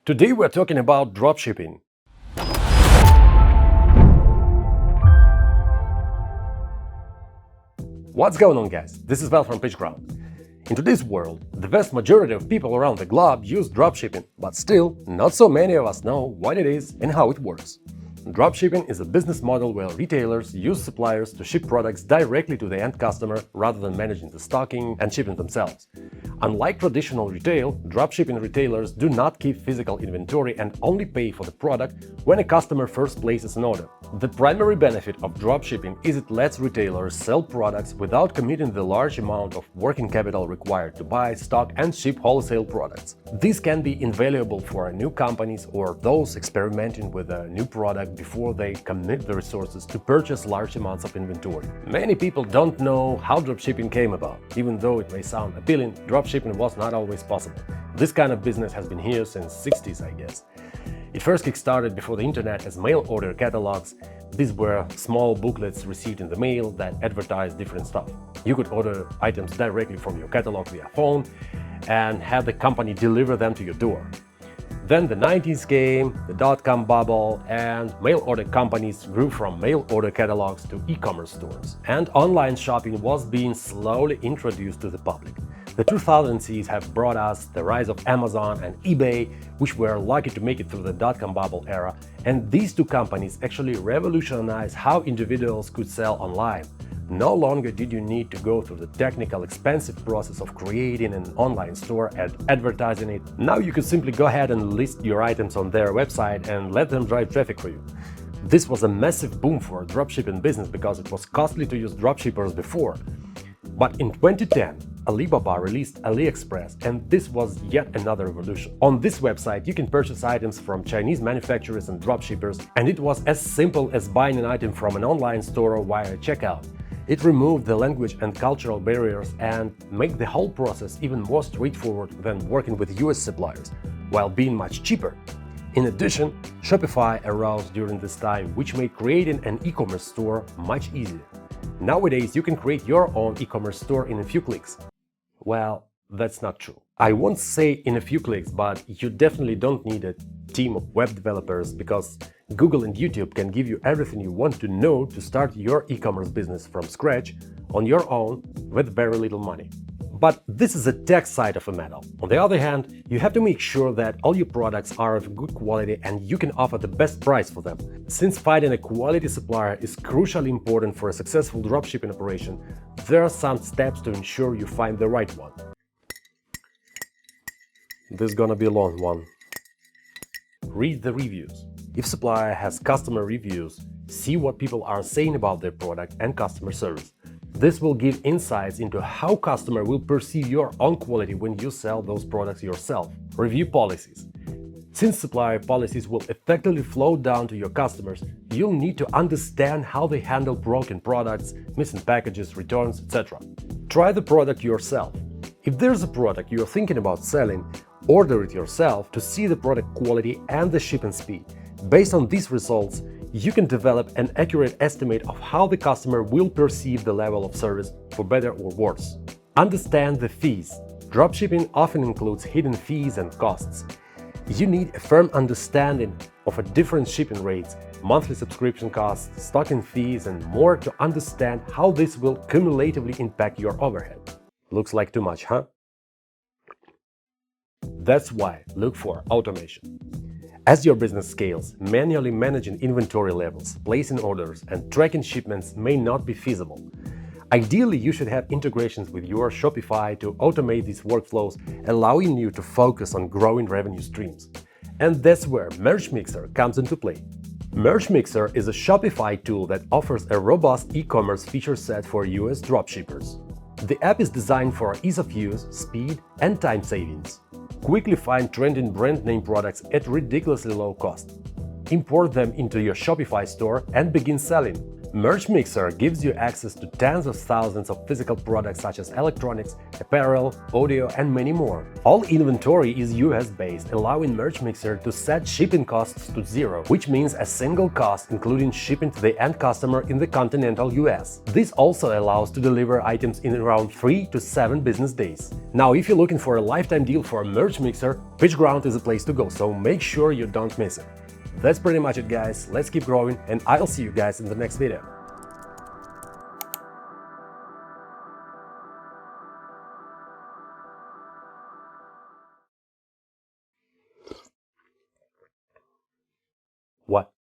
Today we're talking about dropshipping. What's going on, guys? This is Val from PitchGround. In today's world, the vast majority of people around the globe use dropshipping, but still, not so many of us know what it is and how it works. Dropshipping is a business model where retailers use suppliers to ship products directly to the end customer rather than managing the stocking and shipping themselves. Unlike traditional retail, dropshipping retailers do not keep physical inventory and only pay for the product when a customer first places an order. The primary benefit of dropshipping is it lets retailers sell products without committing the large amount of working capital required to buy, stock, and ship wholesale products. This can be invaluable for new companies or those experimenting with a new product before they commit the resources to purchase large amounts of inventory. Many people don't know how dropshipping came about. Even though it may sound appealing, dropshipping was not always possible. This kind of business has been here since the 60s, I guess. It first kick-started before the internet as mail order catalogs. These were small booklets received in the mail that advertised different stuff. You could order items directly from your catalog via phone and have the company deliver them to your door. Then the 90s came, the dot-com bubble, and mail order companies grew from mail order catalogs to e-commerce stores, and online shopping was being slowly introduced to the public. The 2000s have brought us the rise of Amazon and eBay, which were lucky to make it through the dot-com bubble era, and these two companies actually revolutionized how individuals could sell online. No longer did you need to go through the technical, expensive process of creating an online store and advertising it. Now you could simply go ahead and list your items on their website and let them drive traffic for you. This was a massive boom for dropshipping business because it was costly to use dropshippers before. But in 2010, Alibaba released AliExpress, and this was yet another revolution. On this website, you can purchase items from Chinese manufacturers and dropshippers, and it was as simple as buying an item from an online store via checkout. It removed the language and cultural barriers and made the whole process even more straightforward than working with US suppliers, while being much cheaper. In addition, Shopify arose during this time, which made creating an e-commerce store much easier. Nowadays, you can create your own e-commerce store in a few clicks. Well, that's not true. I won't say in a few clicks, but you definitely don't need a team of web developers because Google and YouTube can give you everything you want to know to start your e-commerce business from scratch on your own with very little money. But this is the tech side of a medal. On the other hand, you have to make sure that all your products are of good quality and you can offer the best price for them. Since finding a quality supplier is crucially important for a successful dropshipping operation, there are some steps to ensure you find the right one. This is gonna be a long one. Read the reviews. If supplier has customer reviews, see what people are saying about their product and customer service. This will give insights into how customer will perceive your own quality when you sell those products yourself. Review policies. Since supplier policies will effectively flow down to your customers, you'll need to understand how they handle broken products, missing packages, returns, etc. Try the product yourself. If there's a product you're thinking about selling, order it yourself to see the product quality and the shipping speed. Based on these results, you can develop an accurate estimate of how the customer will perceive the level of service, for better or worse. Understand the fees. Dropshipping often includes hidden fees and costs. You need a firm understanding of different shipping rates, monthly subscription costs, stocking fees, and more to understand how this will cumulatively impact your overhead. Looks like too much, huh? That's why look for automation. As your business scales, manually managing inventory levels, placing orders, and tracking shipments may not be feasible. Ideally, you should have integrations with your Shopify to automate these workflows, allowing you to focus on growing revenue streams. And that's where Merge Mixer comes into play. Merge Mixer is a Shopify tool that offers a robust e-commerce feature set for US dropshippers. The app is designed for ease of use, speed, and time savings. Quickly find trending brand name products at ridiculously low cost. Import them into your Shopify store and begin selling. Merch Mixer gives you access to tens of thousands of physical products such as electronics, apparel, audio, and many more. All inventory is US-based, allowing Merch Mixer to set shipping costs to zero, which means a single cost including shipping to the end customer in the continental US. This also allows to deliver items in around 3 to 7 business days. Now, if you're looking for a lifetime deal for a Merch Mixer, PitchGround is a place to go, so make sure you don't miss it. That's pretty much it, guys. Let's keep growing, and I'll see you guys in the next video. What?